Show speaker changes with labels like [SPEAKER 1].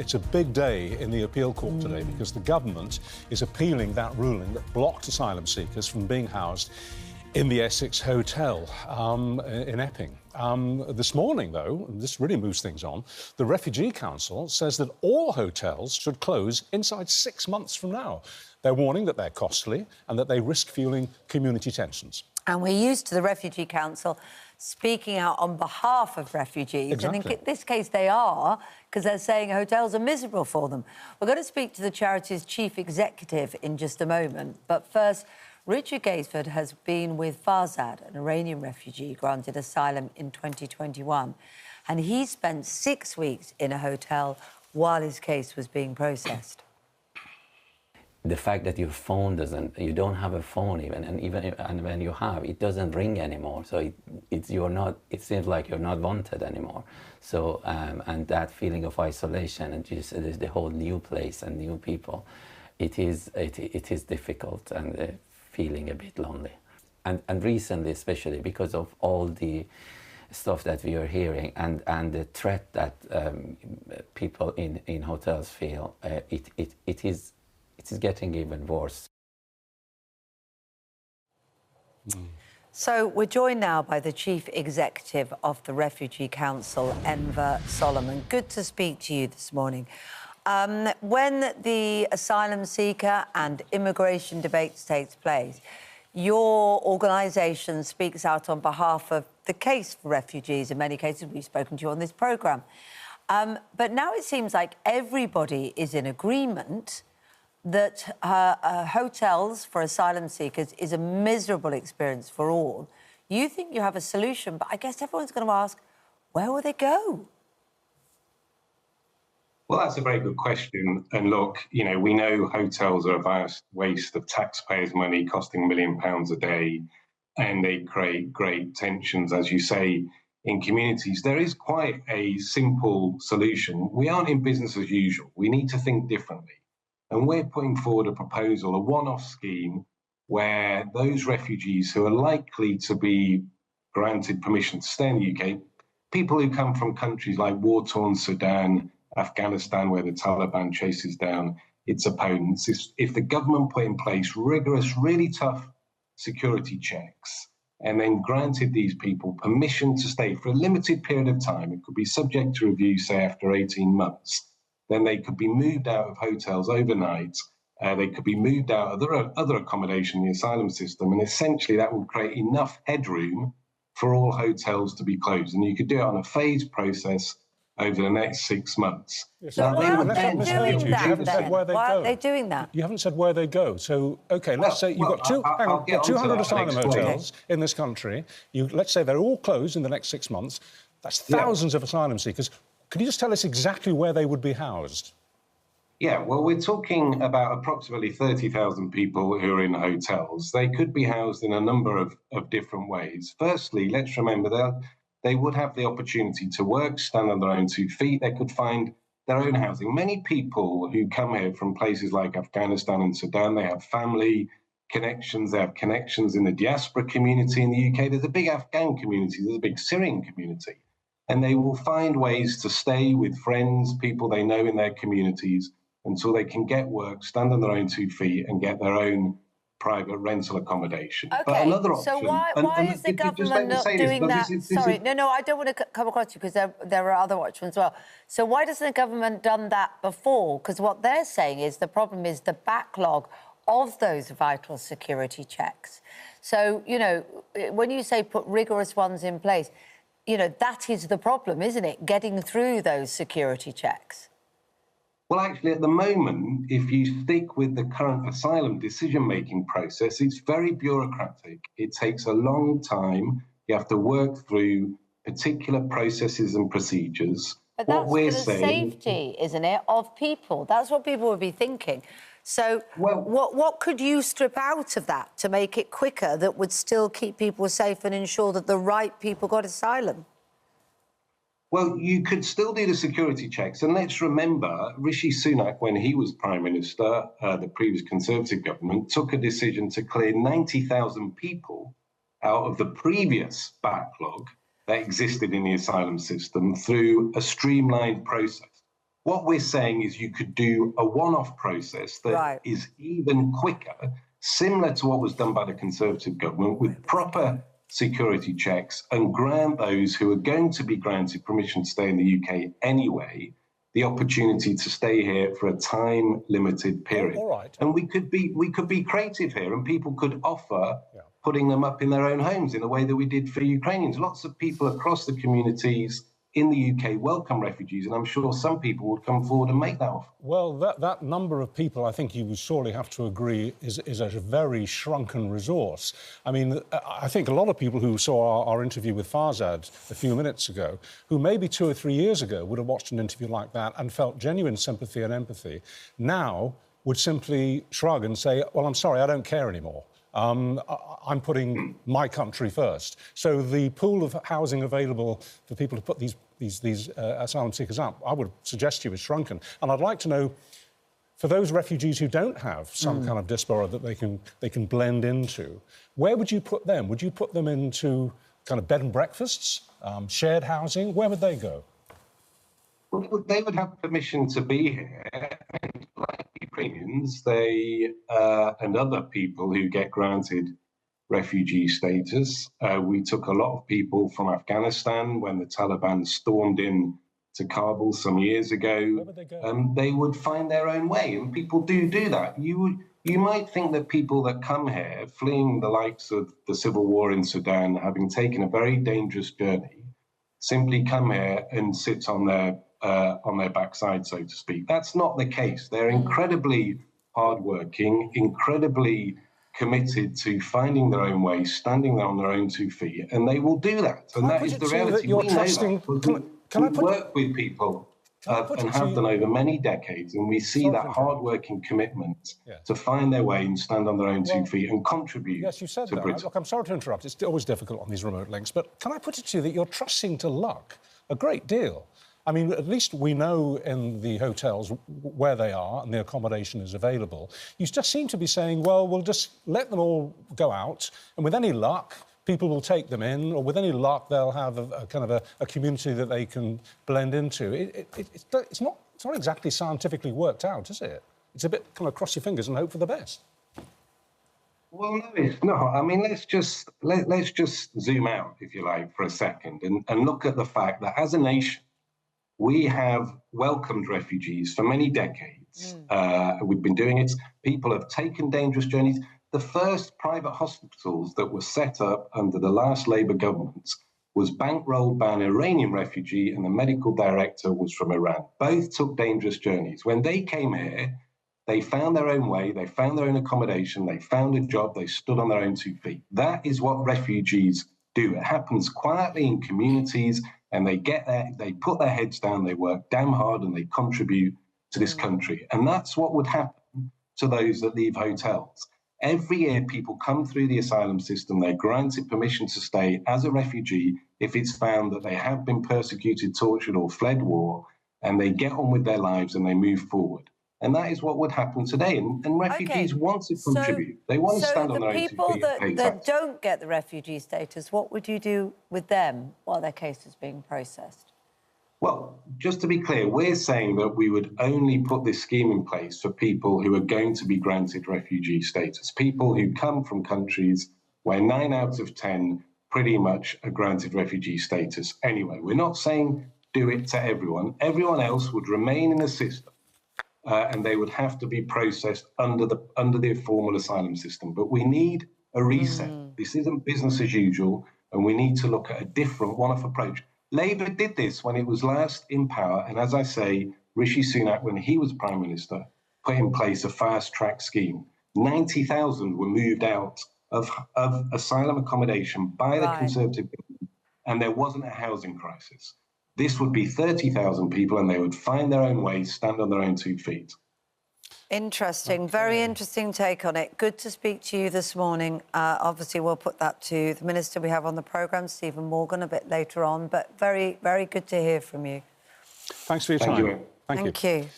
[SPEAKER 1] It's a big day in the appeal court today because the government is appealing that ruling that blocked asylum seekers from being housed in the Essex hotel in Epping. This morning, though, and this really moves things on, the Refugee Council says that all hotels should close inside 6 months from now. They're warning that they're costly and that they risk fueling community tensions.
[SPEAKER 2] And we're used to the Refugee Council speaking out on behalf of refugees.
[SPEAKER 1] Exactly.
[SPEAKER 2] And in this case, they are, because they're saying hotels are miserable for them. We're going to speak to the charity's chief executive in just a moment. But first, Richard Gaisford has been with Farzad, an Iranian refugee granted asylum in 2021. And he spent 6 weeks in a hotel while his case was being processed.
[SPEAKER 3] The fact that your phone you don't have a phone even, and when you have, it doesn't ring anymore. So it seems like you're not wanted anymore. So, and that feeling of isolation and just the whole new place and new people, it is difficult and feeling a bit lonely. And recently, especially because of all the stuff that we are hearing and the threat that people in hotels feel, it is getting even worse.
[SPEAKER 2] So we're joined now by the Chief Executive of the Refugee Council, Enver Solomon. Good to speak to you this morning. When the asylum seeker and immigration debates takes place, your organisation speaks out on behalf of the case for refugees. In many cases, we've spoken to you on this programme. But now it seems like everybody is in agreement that hotels for asylum seekers is a miserable experience for all. You think you have a solution, but I guess everyone's going to ask, where will they go?
[SPEAKER 4] Well, that's a very good question. And look, you know, we know hotels are a vast waste of taxpayers' money, costing £1 million a day, and they create great tensions, as you say, in communities. There is quite a simple solution. We aren't in business as usual. We need to think differently. And we're putting forward a proposal, a one-off scheme, where those refugees who are likely to be granted permission to stay in the UK, people who come from countries like war-torn Sudan, Afghanistan, where the Taliban chases down its opponents, if the government put in place rigorous, really tough security checks and then granted these people permission to stay for a limited period of time, it could be subject to review, say, after 18 months, then they could be moved out of hotels overnight. They could be moved out of other accommodation in the asylum system, and essentially that will create enough headroom for all hotels to be closed. And you could do it on a phased process over the next 6 months.
[SPEAKER 2] So why aren't they doing that then? Why aren't they doing that?
[SPEAKER 1] You haven't said where they go. So, OK, let's say you've got 200 asylum hotels in this country. Let's say they're all closed in the next 6 months. That's thousands of asylum seekers. Can you just tell us exactly where they would be housed?
[SPEAKER 4] Yeah, well, we're talking about approximately 30,000 people who are in hotels. They could be housed in a number of different ways. Firstly, let's remember that they would have the opportunity to work, stand on their own 2 feet. They could find their own housing. Many people who come here from places like Afghanistan and Sudan, they have family connections, they have connections in the diaspora community in the UK. There's a big Afghan community, there's a big Syrian community. And they will find ways to stay with friends, people they know in their communities, until they can get work, stand on their own 2 feet and get their own private rental accommodation.
[SPEAKER 2] OK,
[SPEAKER 4] but another option,
[SPEAKER 2] so why is the government not doing that? Sorry, no, I don't want to come across you because there are other options as well. So why doesn't the government done that before? Because what they're saying is the problem is the backlog of those vital security checks. So, you know, when you say put rigorous ones in place, you know, that is the problem, isn't it? Getting through those security checks.
[SPEAKER 4] Well, actually, at the moment, if you stick with the current asylum decision-making process, it's very bureaucratic. It takes a long time. You have to work through particular processes and procedures.
[SPEAKER 2] But that's for the safety, isn't it, of people? That's what people would be thinking. So what could you strip out of that to make it quicker that would still keep people safe and ensure that the right people got asylum?
[SPEAKER 4] Well, you could still do the security checks. And let's remember, Rishi Sunak, when he was Prime Minister, the previous Conservative government, took a decision to clear 90,000 people out of the previous backlog that existed in the asylum system through a streamlined process. What we're saying is you could do a one-off process that is even quicker, similar to what was done by the Conservative government, with proper security checks, and grant those who are going to be granted permission to stay in the UK anyway the opportunity to stay here for a time-limited period.
[SPEAKER 1] All right.
[SPEAKER 4] And we could be creative here, and people could offer putting them up in their own homes in a way that we did for Ukrainians. Lots of people across the communities in the UK welcome refugees, and I'm sure some people would come forward and make that offer.
[SPEAKER 1] Well, that number of people, I think you would surely have to agree, is a very shrunken resource. I mean, I think a lot of people who saw our interview with Farzad a few minutes ago, who maybe 2 or 3 years ago would have watched an interview like that and felt genuine sympathy and empathy, now would simply shrug and say, well, I'm sorry, I don't care anymore. I'm putting my country first. So the pool of housing available for people to put these asylum seekers up, I would suggest to you, is shrunken. And I'd like to know, for those refugees who don't have some kind of diaspora that they can blend into, where would you put them? Would you put them into kind of bed and breakfasts, shared housing? Where would they go?
[SPEAKER 4] Well, they would have permission to be here, and like Ukrainians, they and other people who get granted refugee status. We took a lot of people from Afghanistan when the Taliban stormed in to Kabul some years ago.
[SPEAKER 1] Where would they go?
[SPEAKER 4] They would find their own way, and people do that. You might think that people that come here, fleeing the likes of the civil war in Sudan, having taken a very dangerous journey, simply come here and sit on their backside, so to speak. That's not the case. They're incredibly hardworking, incredibly committed to finding their own way, standing on their own 2 feet, and they will do that. And that is the reality. We know that. We work with people and have done over many decades, and we see that hardworking commitment to find their way and stand on their own 2 feet and contribute.
[SPEAKER 1] Yes, you said
[SPEAKER 4] to
[SPEAKER 1] that.
[SPEAKER 4] Britain.
[SPEAKER 1] Look, I'm sorry to interrupt. It's always difficult on these remote links, but can I put it to you that you're trusting to luck a great deal? I mean, at least we know in the hotels where they are and the accommodation is available. You just seem to be saying, well, we'll just let them all go out, and with any luck, people will take them in, or with any luck, they'll have a kind of a community that they can blend into. It's not exactly scientifically worked out, is it? It's a bit kind of cross your fingers and hope for the best.
[SPEAKER 4] Well, no, it's not. I mean, let's just zoom out, if you like, for a second and look at the fact that as a nation, we have welcomed refugees for many decades. We've been doing it. People have taken dangerous journeys. The first private hospitals that were set up under the last Labour government was bankrolled by an Iranian refugee, and the medical director was from Iran. Both took dangerous journeys. When they came here, they found their own way, they found their own accommodation, they found a job, they stood on their own 2 feet. That is what refugees do. It happens quietly in communities, and they get there, they put their heads down, they work damn hard, and they contribute to this country. And that's what would happen to those that leave hotels. Every year, people come through the asylum system, they're granted permission to stay as a refugee if it's found that they have been persecuted, tortured, or fled war, and they get on with their lives and they move forward. And that is what would happen today. And refugees want to contribute. They want to stand on their own 2 feet.
[SPEAKER 2] So the people that don't get the refugee status, what would you do with them while their case is being processed?
[SPEAKER 4] Well, just to be clear, we're saying that we would only put this scheme in place for people who are going to be granted refugee status, people who come from countries where 9 out of 10 pretty much are granted refugee status anyway. We're not saying do it to everyone. Everyone else would remain in the system. And they would have to be processed under the formal asylum system. But we need a reset. This isn't business as usual, and we need to look at a different one-off approach. Labour did this when it was last in power, and as I say, Rishi Sunak, when he was Prime Minister, put in place a fast-track scheme. 90,000 were moved out of asylum accommodation by the Conservative government, and there wasn't a housing crisis. This would be 30,000 people, and they would find their own way, stand on their own 2 feet.
[SPEAKER 2] Interesting. Very interesting take on it. Good to speak to you this morning. Obviously, we'll put that to the Minister we have on the programme, Stephen Morgan, a bit later on. But very, very good to hear from you.
[SPEAKER 1] Thanks for your time.
[SPEAKER 4] Thank you.
[SPEAKER 1] Thank you.